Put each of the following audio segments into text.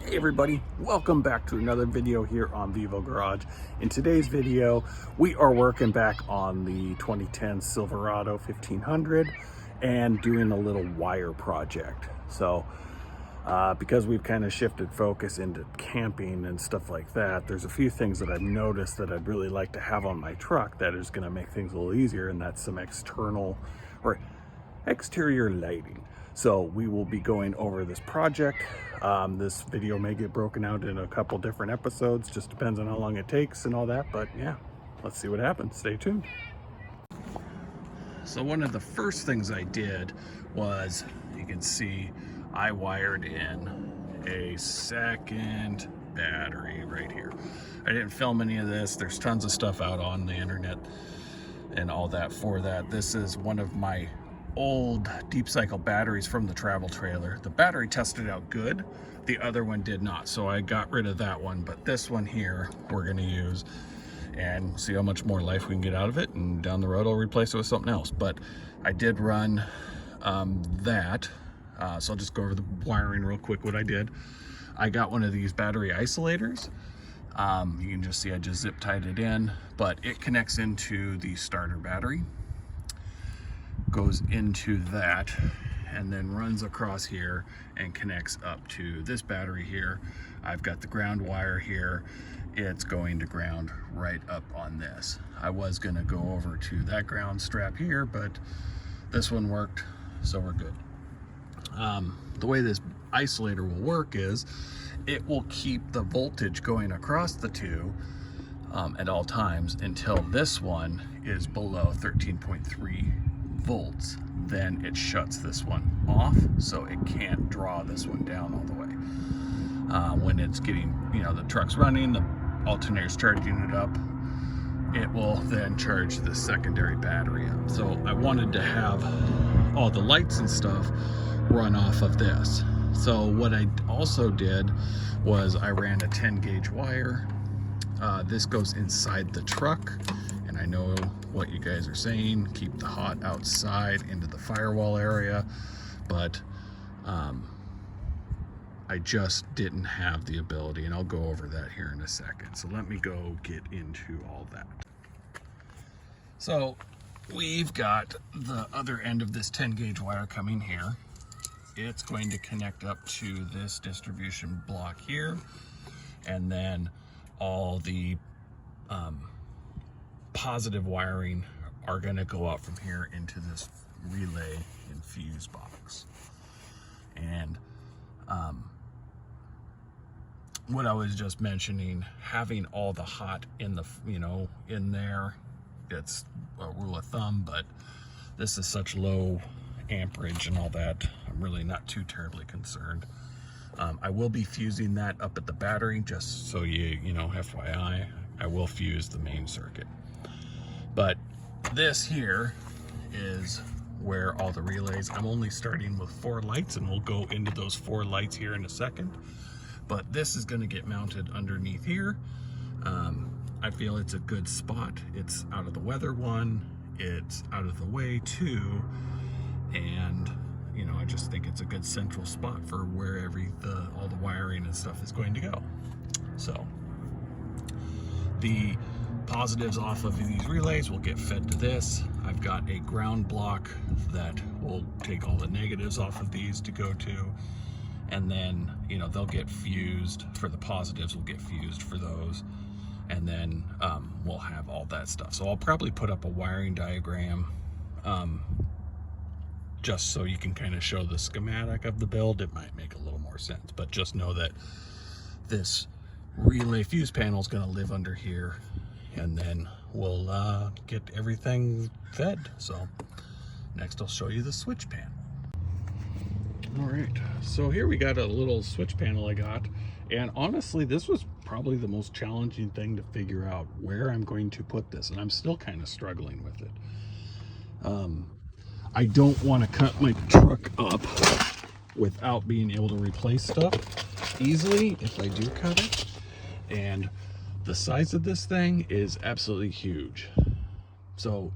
Hey everybody, welcome back to another video here on Vivo Garage. In today's video, we are working back on the 2010 Silverado 1500 and doing a little wire project. So, because we've kind of shifted focus into camping and stuff like that, there's a few things that I've noticed that I'd really like to have on my truck that is going to make things a little easier, and that's some external or exterior lighting. So we will be going over this project. This video may get broken out in a couple different episodes, just depends on how long it takes and all that, but yeah, let's see what happens. Stay tuned. So one of the first things I did was, you can see I wired in a second battery right here. I didn't film any of this. There's tons of stuff out on the internet and all that for that. This is one of my old deep cycle batteries from the travel trailer. The battery tested out good, the other one did not, so I got rid of that one, but this one here we're going to use and see how much more life we can get out of it, and down the road I'll replace it with something else. But I did run that, so I'll just go over the wiring real quick. What I did, I got one of these battery isolators. You can just see I just zip tied it in, but it connects into the starter battery, goes into that, and then runs across here and connects up to this battery here. I've got the ground wire here. It's going to ground right up on this. I was going to go over to that ground strap here, but this one worked, so we're good. The way this isolator will work is it will keep the voltage going across the two at all times until this one is below 13.3 volts. Then it shuts this one off, so it can't draw this one down all the way. When it's getting, the truck's running, the alternator's charging it up, it will then charge the secondary battery up. So I wanted to have all the lights and stuff run off of this. So what I also did was I ran a 10 gauge wire. This goes inside the truck, and I know what you guys are saying, keep the hot outside into the firewall area, but I just didn't have the ability, and I'll go over that here in a second. So let me go get into all that. So we've got the other end of this 10 gauge wire coming here. It's going to connect up to this distribution block here, and then all the positive wiring are going to go out from here into this relay and fuse box. And what I was just mentioning, having all the hot in the in there, it's a rule of thumb, but this is such low amperage and all that, I'm really not too terribly concerned. I will be fusing that up at the battery, just so you know, FYI, I will fuse the main circuit. But this here is where all the relays, I'm only starting with 4 lights, and we'll go into those 4 lights here in a second. But this is going to get mounted underneath here. I feel it's a good spot. It's out of the weather, 1, it's out of the way, 2, and I just think it's a good central spot for where all the wiring and stuff is going to go. So the positives off of these relays will get fed to this. I've got a ground block that will take all the negatives off of these to go to, and then they'll get fused for the positives, will get fused for those, and then we'll have all that stuff. So I'll probably put up a wiring diagram just so you can kind of show the schematic of the build. It might make a little more sense, but just know that this relay fuse panel is going to live under here, and then we'll get everything fed. So next I'll show you the switch panel. All right, so here we got a little switch panel I got, and honestly this was probably the most challenging thing to figure out where I'm going to put this, and I'm still kind of struggling with it. I don't want to cut my truck up without being able to replace stuff easily if I do cut it, and the size of this thing is absolutely huge. So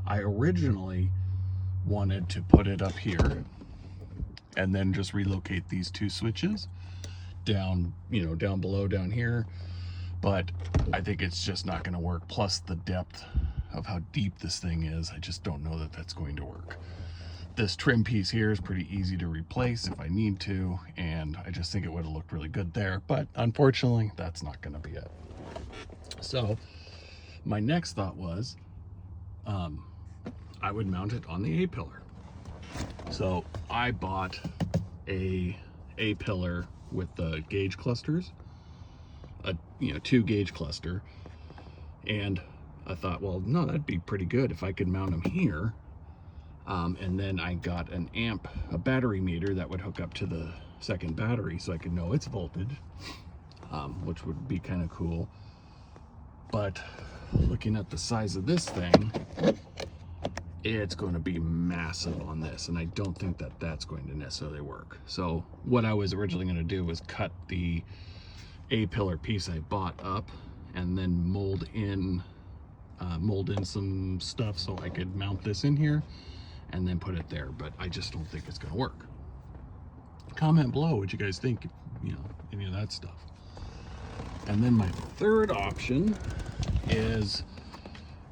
I originally wanted to put it up here and then just relocate these 2 switches down, you know, down below down here, but I think it's just not going to work. Plus the depth of how deep this thing is, I just don't know that that's going to work. This trim piece here is pretty easy to replace if I need to, and I just think it would have looked really good there, but unfortunately that's not going to be it. So my next thought was I would mount it on the A-pillar. So I bought a A-pillar with the gauge clusters, a 2 gauge cluster, and I thought, well, no, that'd be pretty good if I could mount them here. And then I got a battery meter that would hook up to the second battery so I could know its voltage, which would be kind of cool. But looking at the size of this thing, it's going to be massive on this, and I don't think that that's going to necessarily work. So what I was originally going to do was cut the A-pillar piece I bought up and then mold in some stuff so I could mount this in here and then put it there, but I just don't think it's going to work. Comment below what you guys think, any of that stuff. And then my third option is,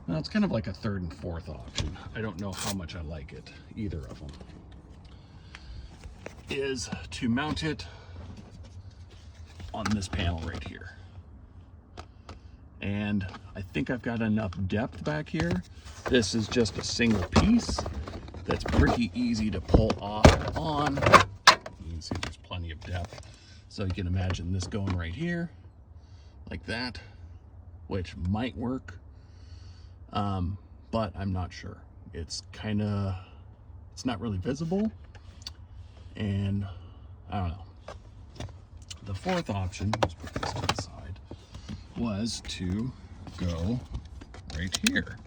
well, it's kind of like a third and fourth option. I don't know how much I like it, either of them. Is to mount it on this panel right here. And I think I've got enough depth back here. This is just a single piece that's pretty easy to pull off and on. You can see there's plenty of depth. So you can imagine this going right here, like that, which might work, but I'm not sure. It's not really visible, and I don't know. The fourth option, let's put this to the side, was to go right here.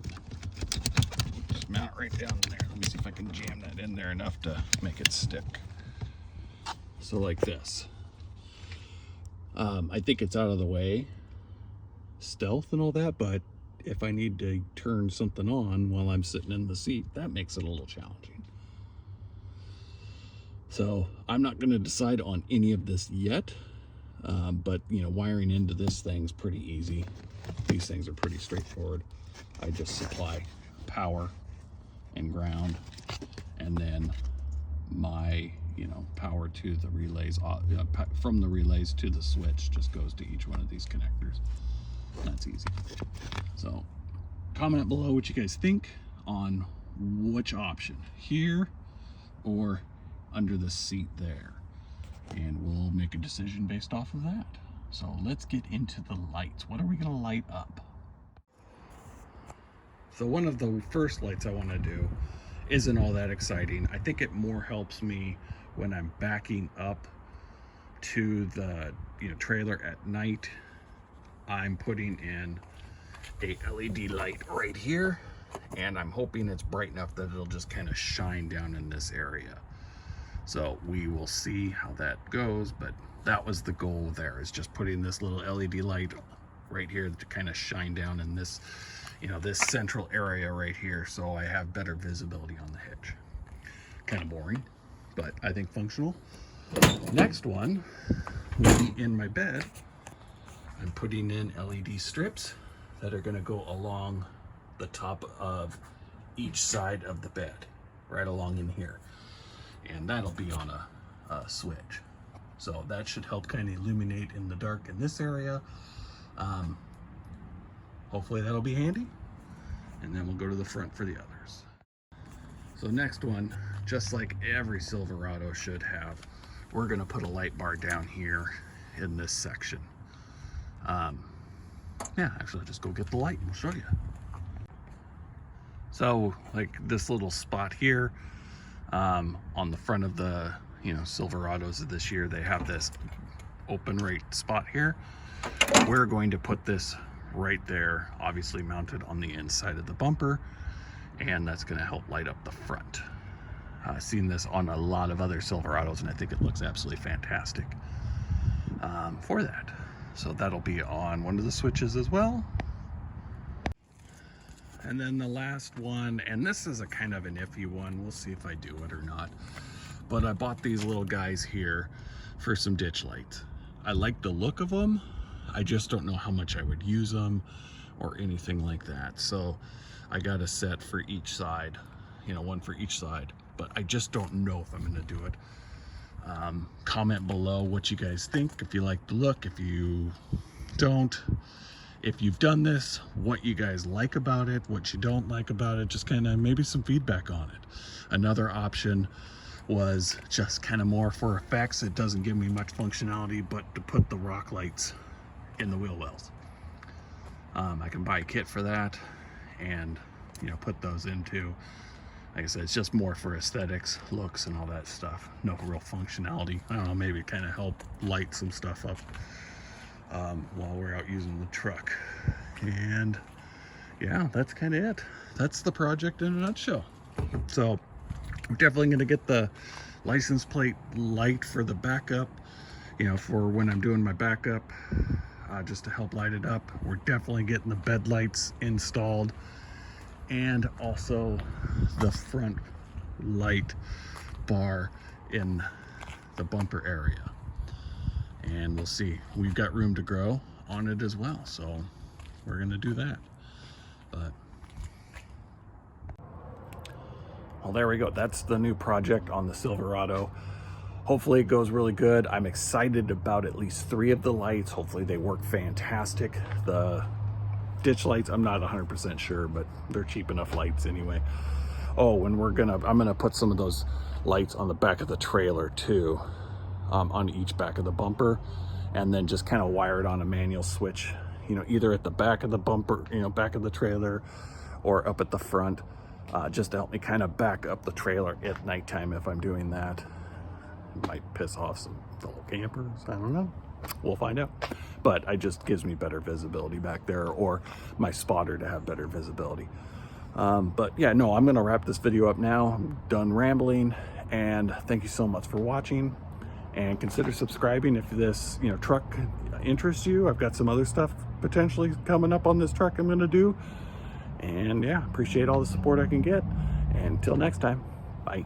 Just mount it right down there. Let me see if I can jam that in there enough to make it stick. So like this. I think it's out of the way, stealth and all that, but if I need to turn something on while I'm sitting in the seat, that makes it a little challenging. So I'm not going to decide on any of this yet, but wiring into this thing's pretty easy. These things are pretty straightforward. I just supply power and ground, and then my power to the relays, from the relays to the switch just goes to each one of these connectors. That's easy. So comment below what you guys think on which option, here or under the seat there, and we'll make a decision based off of that. So let's get into the lights. What are we going to light up? So one of the first lights I want to do isn't all that exciting. I think it more helps me when I'm backing up to the trailer at night. I'm putting in a LED light right here, and I'm hoping it's bright enough that it'll just kind of shine down in this area. So we will see how that goes, but that was the goal there, is just putting this little LED light right here to kind of shine down in this, this central area right here, so I have better visibility on the hitch. Kind of boring, but I think functional. Next one will be in my bed. I'm putting in LED strips that are going to go along the top of each side of the bed, right along in here, and that'll be on a switch. So that should help kind of illuminate in the dark in this area. Hopefully that'll be handy, and then we'll go to the front for the others. So next one, just like every Silverado should have, we're going to put a light bar down here in this section. Yeah, actually, just go get the light and we'll show you. So like this little spot here, on the front of the Silverados of this year, they have this open right spot here. We're going to put this right there, obviously mounted on the inside of the bumper, and that's going to help light up the front. I've seen this on a lot of other Silverados, and I think it looks absolutely fantastic for that. So that'll be on one of the switches as well. And then the last one, and this is a kind of an iffy one, we'll see if I do it or not, but I bought these little guys here for some ditch lights. I like the look of them. I just don't know how much I would use them or anything like that. So I got a set for each side, you know, one for each side, but I just don't know if I'm going to do it. Comment below what you guys think, if you like the look, if you don't, if you've done this, what you guys like about it, what you don't like about it, just kind of maybe some feedback on it. Another option was just kind of more for effects. It doesn't give me much functionality, but to put the rock lights in the wheel wells. I can buy a kit for that and, you know, put those into, like I said, it's just more for aesthetics, looks, and all that stuff. No real functionality. I don't know, maybe kind of help light some stuff up while we're out using the truck. And yeah, that's kind of it. That's the project in a nutshell. So we're definitely going to get the license plate light for the backup, you know, for when I'm doing my backup, just to help light it up. We're definitely getting the bed lights installed, and also the front light bar in the bumper area. And we'll see, we've got room to grow on it as well, so we're gonna do that. But well, there we go. That's the new project on the Silverado. Hopefully it goes really good. I'm excited about at least 3 of the lights. Hopefully they work fantastic. The ditch lights, I'm not 100% sure, but they're cheap enough lights anyway. Oh, and I'm gonna put some of those lights on the back of the trailer too, on each back of the bumper, and then just kind of wire it on a manual switch, you know, either at the back of the bumper, you know, back of the trailer, or up at the front, just to help me kind of back up the trailer at nighttime if I'm doing that. It might piss off some fellow campers, I don't know. We'll find out. But it just gives me better visibility back there, or my spotter to have better visibility. But yeah, no, I'm gonna wrap this video up now. I'm done rambling, and thank you so much for watching, and consider subscribing if this, you know, truck interests you. I've got some other stuff potentially coming up on this truck I'm gonna do. And yeah, appreciate all the support I can get. And until next time, bye.